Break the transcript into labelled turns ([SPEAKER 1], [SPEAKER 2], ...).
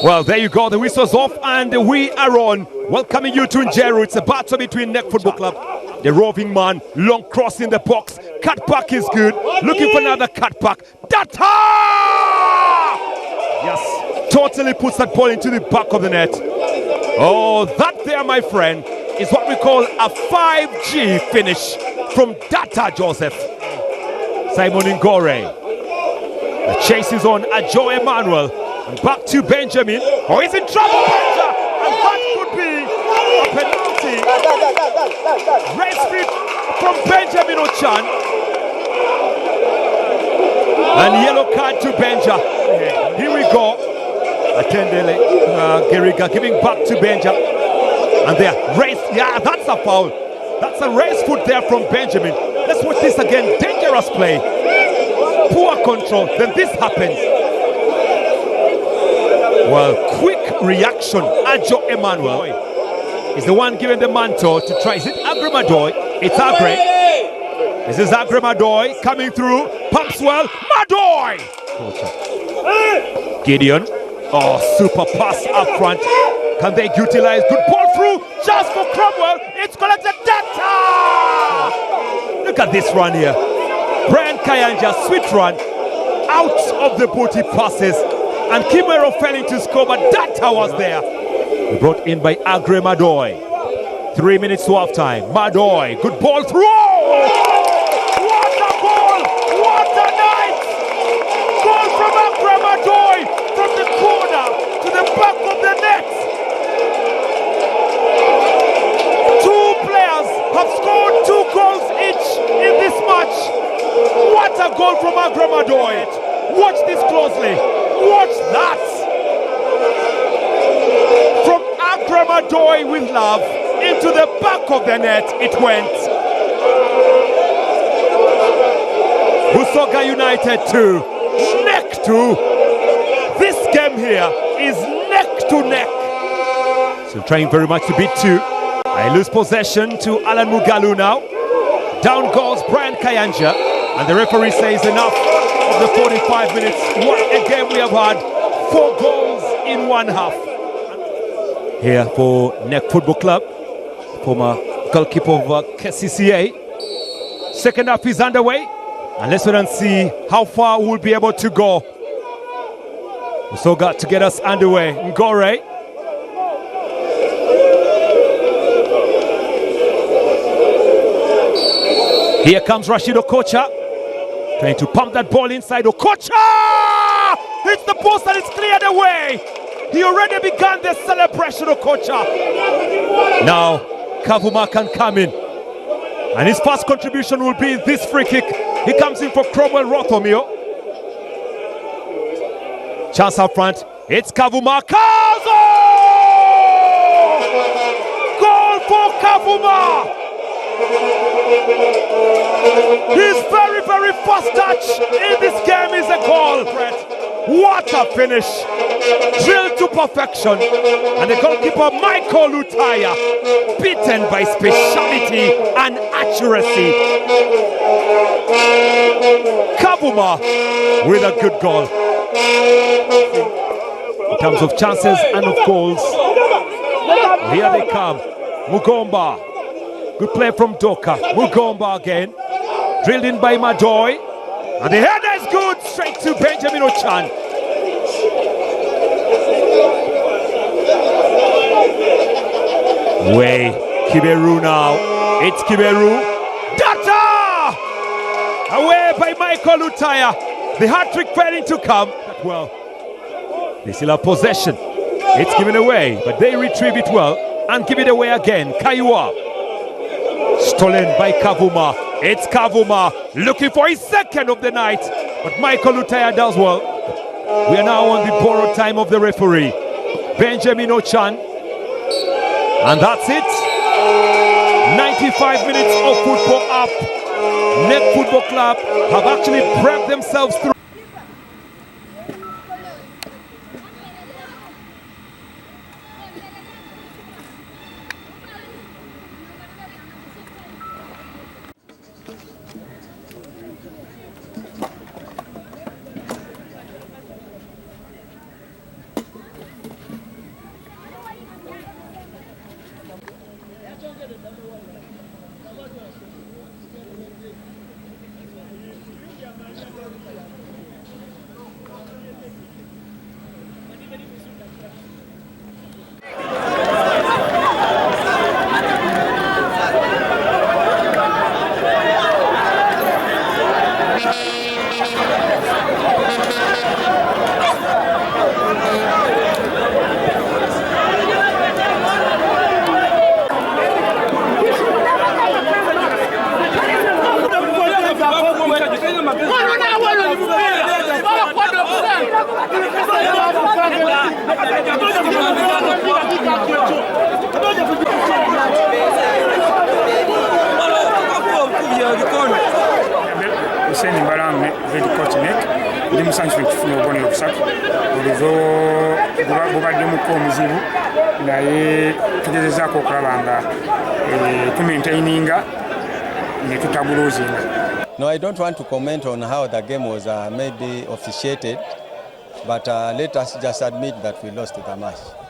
[SPEAKER 1] Well, there you go. The whistle's off and we are on. Welcoming you to Njeru. It's a battle between Nec Football Club. The roving man, long cross in the box. Cut back is good. Looking for another cut back. Data! Yes, totally puts that ball into the back of the net. Oh, that there, my friend, is what we call a 5G finish from Data Joseph. Simon Ngore. The chase is on Ajo Emmanuel. And back to Benjamin. Oh, he's in trouble, Benja! And that could be a penalty. Race speed from Benjamin Ochan. And yellow card to Benja. Here we go. Atendele Geriga giving back to Benja. And there, race. Yeah, that's a foul. That's a race foot there from Benjamin. Let's watch this again. Dangerous play. Poor control. Then this happens. Well, quick reaction. Ajo Emmanuel is the one giving the mantle to try. Is it Agre Madoy? It's Agre. This is Agre Madoy coming through. Pumps well. Madoy! Gideon. Oh, super pass up front. Can they utilize? Good ball through. Just for Cromwell. It's collected. Data! Look at this run here. Brian Kayanja, sweet run. Out of the booty passes. And Kimero fell into score, but Data was there. Brought in by Agre Madoy. 3 minutes to half time. Madoy, good ball through. What a goal! What a night! Goal from Agre Madoy from the corner to the back of the net. Two players have scored 2 goals each in this match. What a goal from Agre Madoy! Watch this closely. Watch that! From Agre Madoy with love into the back of the net it went. Busoga United 2, Nec 2. This game here is neck to neck. So trying very much to beat 2. I lose possession to Alan Mugalu now. Down goes Brian Kayanja. And the referee says enough of the 45 minutes. What a game we have had. 4 goals in 1 half. Here for Nec Football Club. Former goalkeeper of KCCA. Second half is underway. And let's wait and see how far we'll be able to go. We still got to get us underway. Ngore. Here comes Rashid Okocha. Trying to pump that ball inside. Okocha! Hits the post and it's cleared away. He already began the celebration, Okocha. Now, Kavuma can come in. And his first contribution will be this free kick. He comes in for Cromwell Rothomio. Chance up front. It's Kavuma. Kazo! Goal for Kavuma! His very, very first touch in this game is a goal, Fred. What a finish. Drilled to perfection. And the goalkeeper, Michael Lutaya, beaten by speciality and accuracy. Kavuma with a good goal. In terms of chances and of goals, here they come. Mugomba. Good play from Doka. Mugomba again. Drilled in by Madoy. And the header is good. Straight to Benjamin Ochan. Way. Kiberu now. It's Kiberu. Data! Away by Michael Lutaya. The hat-trick failing to come. Well, they still have possession. It's given away, but they retrieve it well and give it away again. Kaiwa. Stolen by Kavuma. It's Kavuma looking for his second of the night. But Michael Lutaya does well. We are now on the borrowed time of the referee. Benjamin Ochan. And that's it. 95 minutes of football up. Nec Football Club have actually braved themselves through.
[SPEAKER 2] Seni Mbalange head coach Nec ndi musanjulu kufuna obubonero busatu bulizo bubaddemu ko omuzibu naye tugezezaako okulaba nga tumaintaininga ne tutaguluzinga.
[SPEAKER 3] No, I don't want to comment on how the game was maybe officiated, but let us just admit that we lost the match.